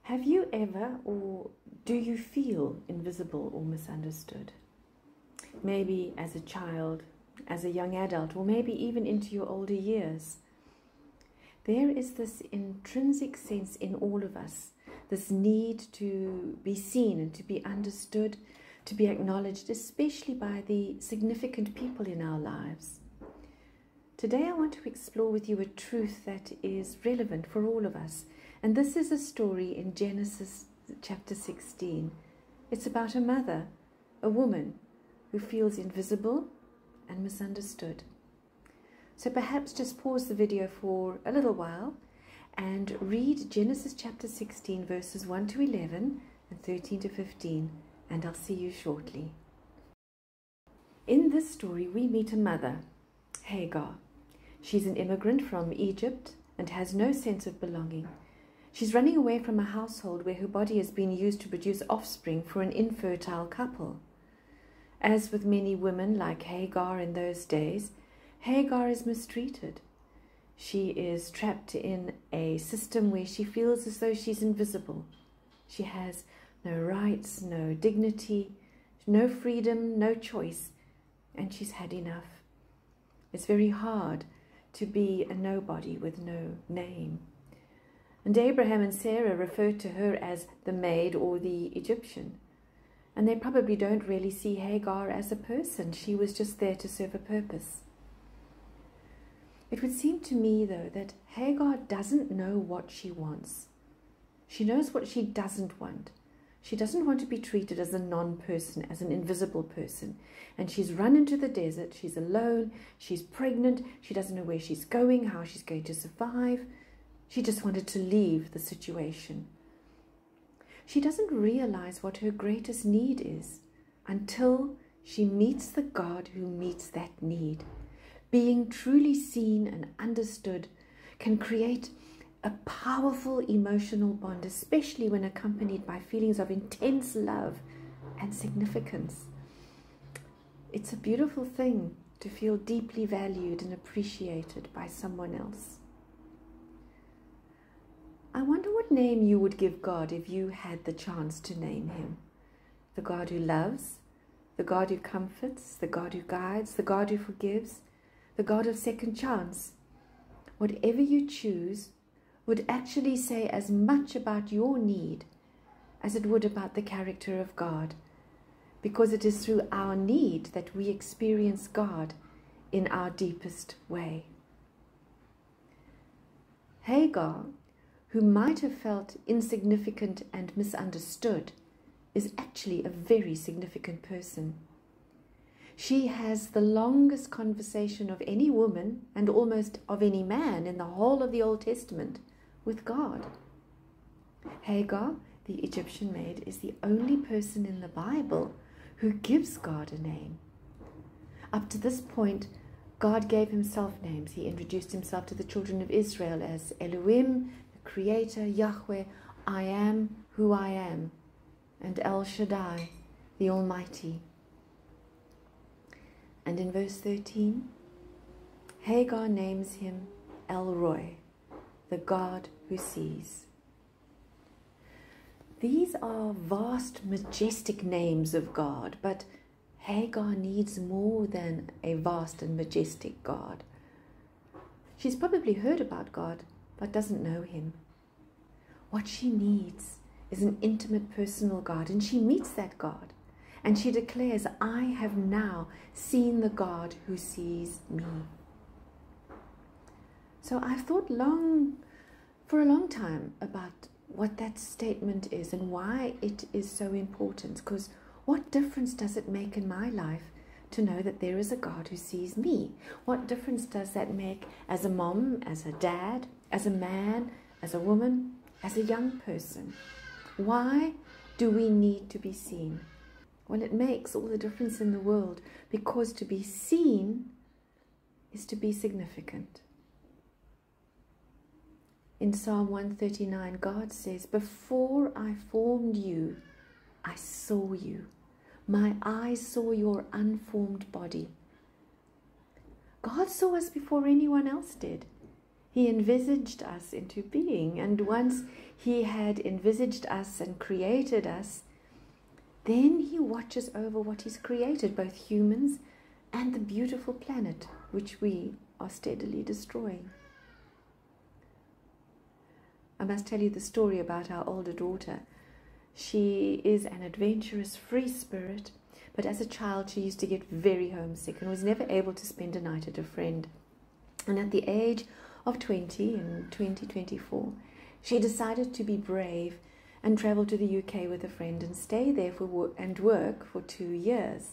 Have you ever, or do you feel invisible or misunderstood? Maybe as a child, as a young adult, or maybe even into your older years. There is this intrinsic sense in all of us, this need to be seen and to be understood, to be acknowledged, especially by the significant people in our lives. Today I want to explore with you a truth that is relevant for all of us. And this is a story in Genesis chapter 16. It's about a mother, a woman, who feels invisible and misunderstood. So perhaps just pause the video for a little while and read Genesis chapter 16 verses 1 to 11 and 13 to 15, and I'll see you shortly. In this story we meet a mother, Hagar. She's an immigrant from Egypt and has no sense of belonging. She's running away from a household where her body has been used to produce offspring for an infertile couple. As with many women like Hagar in those days, Hagar is mistreated. She is trapped in a system where she feels as though she's invisible. She has no rights, no dignity, no freedom, no choice, and she's had enough. It's very hard to be a nobody with no name. And Abraham and Sarah refer to her as the maid or the Egyptian. And they probably don't really see Hagar as a person. She was just there to serve a purpose. It would seem to me, though, that Hagar doesn't know what she wants. She knows what she doesn't want. She doesn't want to be treated as a non-person, as an invisible person. And she's run into the desert. She's alone. She's pregnant. She doesn't know where she's going, how she's going to survive. She just wanted to leave the situation. She doesn't realize what her greatest need is until she meets the God who meets that need. Being truly seen and understood can create a powerful emotional bond, especially when accompanied by feelings of intense love and significance. It's a beautiful thing to feel deeply valued and appreciated by someone else. I wonder what name you would give God if you had the chance to name him. The God who loves, the God who comforts, the God who guides, the God who forgives, the God of second chance. Whatever you choose would actually say as much about your need as it would about the character of God, because it is through our need that we experience God in our deepest way. Hagar, who might have felt insignificant and misunderstood, is actually a very significant person. She has the longest conversation of any woman and almost of any man in the whole of the Old Testament with God. Hagar, the Egyptian maid, is the only person in the Bible who gives God a name. Up to this point, God gave himself names. He introduced himself to the children of Israel as Elohim, the Creator, Yahweh, I am who I am, and El Shaddai, the Almighty. And in verse 13, Hagar names him El Roi, the God who sees. These are vast, majestic names of God, but Hagar needs more than a vast and majestic God. She's probably heard about God, but doesn't know him. What she needs is an intimate, personal God, and she meets that God. And she declares, I have now seen the God who sees me. So I've thought for a long time about what that statement is and why it is so important. Because what difference does it make in my life to know that there is a God who sees me? What difference does that make as a mom, as a dad, as a man, as a woman, as a young person? Why do we need to be seen? Well, it makes all the difference in the world, because to be seen is to be significant. In Psalm 139, God says, before I formed you, I saw you. My eyes saw your unformed body. God saw us before anyone else did. He envisaged us into being, and once he had envisaged us and created us, then he watches over what he's created, both humans and the beautiful planet which we are steadily destroying. I must tell you the story about our older daughter. She is an adventurous, free spirit, but as a child she used to get very homesick and was never able to spend a night at a friend. And at the age of 20, in 2024, she decided to be brave and travel to the UK with a friend and stay there and work for 2 years.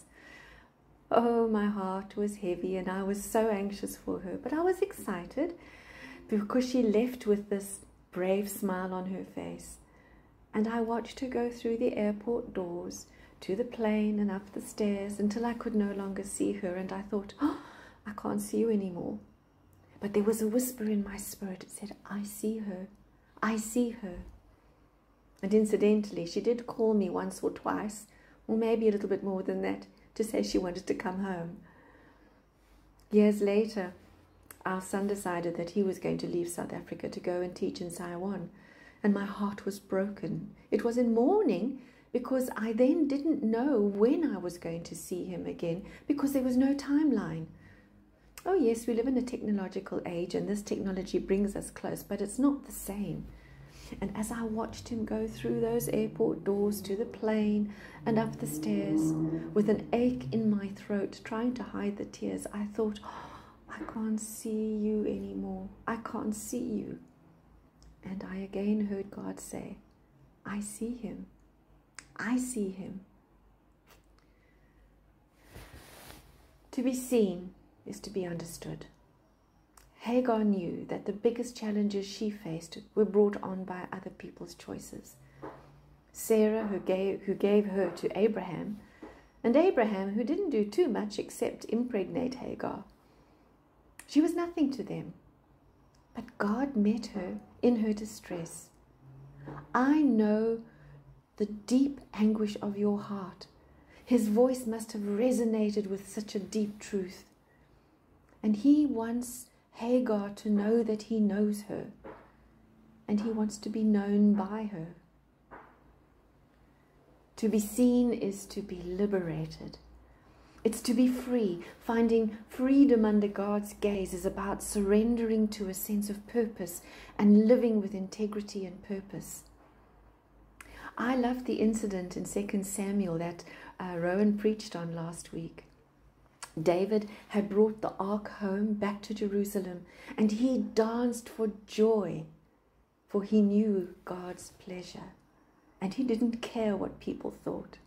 Oh, my heart was heavy and I was so anxious for her, but I was excited because she left with this brave smile on her face. And I watched her go through the airport doors to the plane and up the stairs until I could no longer see her, and I thought, oh, I can't see you anymore. But there was a whisper in my spirit. It said, I see her. I see her. And incidentally, she did call me once or twice, or maybe a little bit more than that, to say she wanted to come home. Years later, our son decided that he was going to leave South Africa to go and teach in Taiwan, and my heart was broken. It was in mourning because I then didn't know when I was going to see him again because there was no timeline. Oh yes, we live in a technological age and this technology brings us close, but it's not the same. And as I watched him go through those airport doors to the plane and up the stairs with an ache in my throat, trying to hide the tears, I thought, oh, I can't see you anymore. I can't see you. And I again heard God say, I see him. I see him. To be seen is to be understood. Hagar knew that the biggest challenges she faced were brought on by other people's choices. Sarah, who gave her to Abraham, and Abraham, who didn't do too much except impregnate Hagar. She was nothing to them. But God met her in her distress. I know the deep anguish of your heart. His voice must have resonated with such a deep truth. And he wants Hagar to know that he knows her, and he wants to be known by her. To be seen is to be liberated. It's to be free. Finding freedom under God's gaze is about surrendering to a sense of purpose and living with integrity and purpose. I love the incident in 2 Samuel that Rowan preached on last week. David had brought the ark home back to Jerusalem, and he danced for joy, for he knew God's pleasure, and he didn't care what people thought.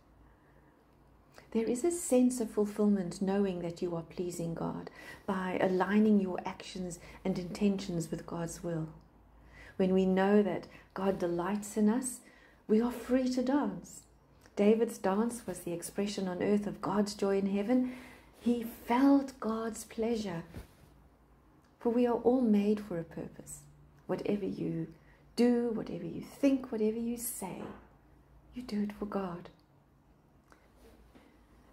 There is a sense of fulfillment knowing that you are pleasing God by aligning your actions and intentions with God's will. When we know that God delights in us, we are free to dance. David's dance was the expression on earth of God's joy in heaven. He felt God's pleasure. For we are all made for a purpose. Whatever you do, whatever you think, whatever you say, you do it for God.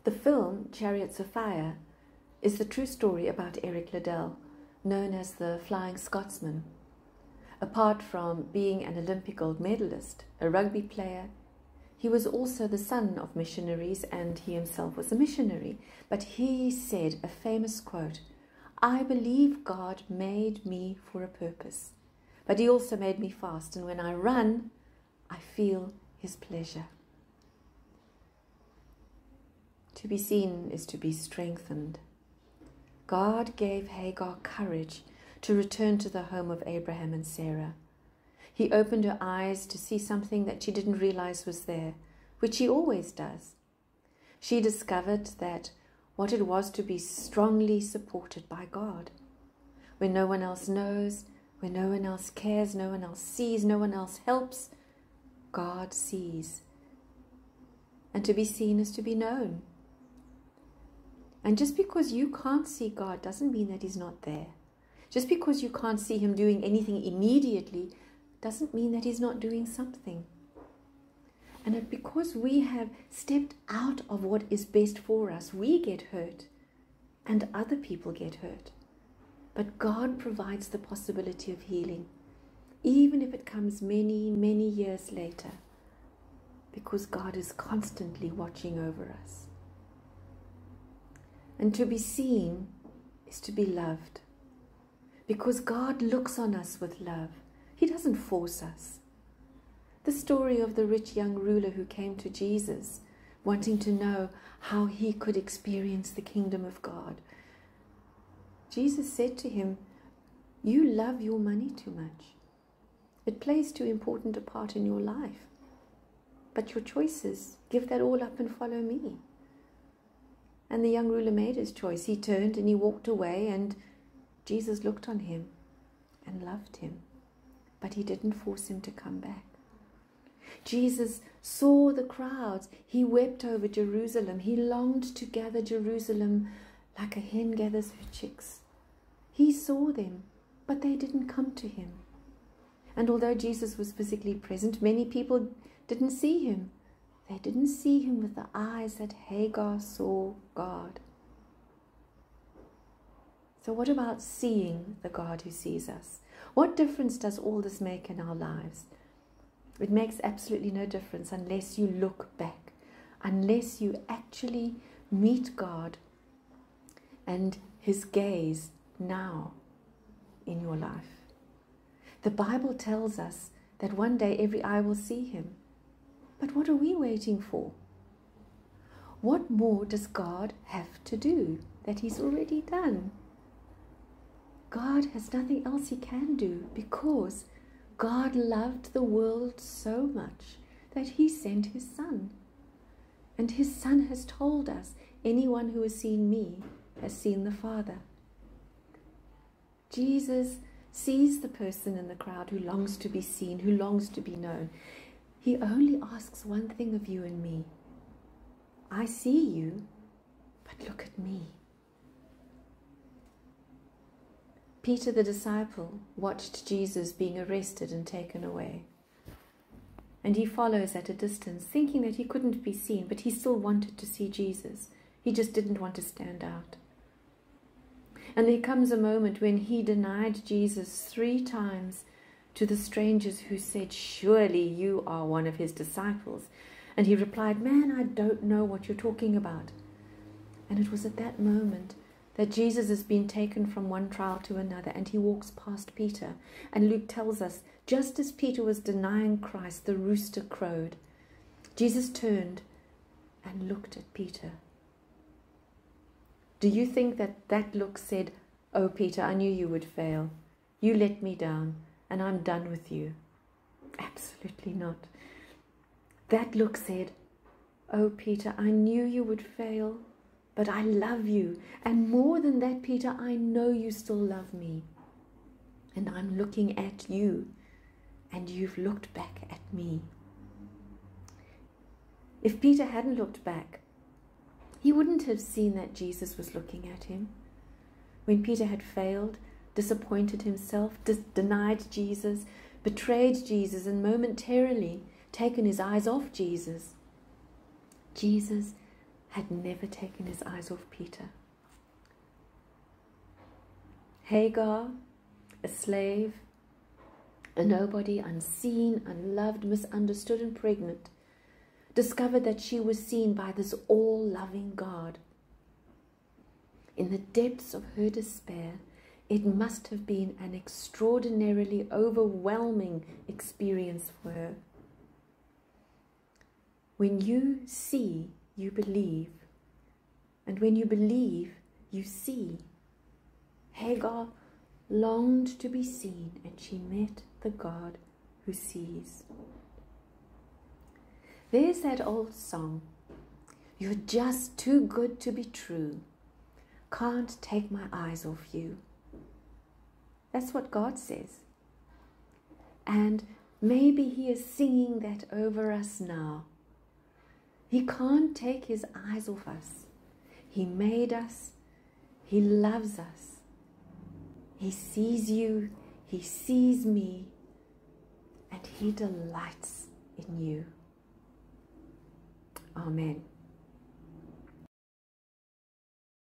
The film, Chariots of Fire, is the true story about Eric Liddell, known as the Flying Scotsman. Apart from being an Olympic gold medalist, a rugby player, he was also the son of missionaries, and he himself was a missionary. But he said a famous quote, I believe God made me for a purpose, but he also made me fast, and when I run, I feel his pleasure. To be seen is to be strengthened. God gave Hagar courage to return to the home of Abraham and Sarah. He opened her eyes to see something that she didn't realize was there, which he always does. She discovered that what it was to be strongly supported by God. When no one else knows, when no one else cares, no one else sees, no one else helps, God sees. And to be seen is to be known. And just because you can't see God doesn't mean that he's not there. Just because you can't see him doing anything immediately doesn't mean that he's not doing something. And because we have stepped out of what is best for us, we get hurt and other people get hurt. But God provides the possibility of healing, even if it comes many, many years later, because God is constantly watching over us. And to be seen is to be loved, because God looks on us with love. He doesn't force us. The story of the rich young ruler who came to Jesus, wanting to know how he could experience the kingdom of God. Jesus said to him, "You love your money too much. It plays too important a part in your life. But your choices, give that all up and follow me." And the young ruler made his choice. He turned and he walked away, and Jesus looked on him and loved him. But he didn't force him to come back. Jesus saw the crowds. He wept over Jerusalem. He longed to gather Jerusalem like a hen gathers her chicks. He saw them, but they didn't come to him. And although Jesus was physically present, many people didn't see him. They didn't see him with the eyes that Hagar saw God. So what about seeing the God who sees us? What difference does all this make in our lives? It makes absolutely no difference unless you look back, unless you actually meet God and his gaze now in your life. The Bible tells us that one day every eye will see him. But what are we waiting for? What more does God have to do that he's already done? God has nothing else he can do, because God loved the world so much that he sent his Son. And his Son has told us, anyone who has seen me has seen the Father. Jesus sees the person in the crowd who longs to be seen, who longs to be known. He only asks one thing of you and me. I see you, but look at me. Peter the disciple watched Jesus being arrested and taken away. And he follows at a distance, thinking that he couldn't be seen, but he still wanted to see Jesus. He just didn't want to stand out. And there comes a moment when he denied Jesus 3 times to the strangers who said, "Surely you are one of his disciples." And he replied, "Man, I don't know what you're talking about." And it was at that moment that Jesus has been taken from one trial to another, and he walks past Peter. And Luke tells us, just as Peter was denying Christ, the rooster crowed. Jesus turned and looked at Peter. Do you think that that look said, "Oh, Peter, I knew you would fail. You let me down, and I'm done with you"? Absolutely not. That look said, "Oh, Peter, I knew you would fail, but I love you. And more than that, Peter, I know you still love me. And I'm looking at you, and you've looked back at me." If Peter hadn't looked back, he wouldn't have seen that Jesus was looking at him. When Peter had failed, disappointed himself, denied Jesus, betrayed Jesus, and momentarily taken his eyes off Jesus, Jesus had never taken his eyes off Peter. Hagar, a slave, a nobody, unseen, unloved, misunderstood, and pregnant, discovered that she was seen by this all-loving God. In the depths of her despair, it must have been an extraordinarily overwhelming experience for her. When you see, you believe. And when you believe, you see. Hagar longed to be seen, and she met the God who sees. There's that old song, "You're just too good to be true. Can't take my eyes off you." That's what God says. And maybe he is singing that over us now. He can't take his eyes off us. He made us. He loves us. He sees you. He sees me. And he delights in you. Amen.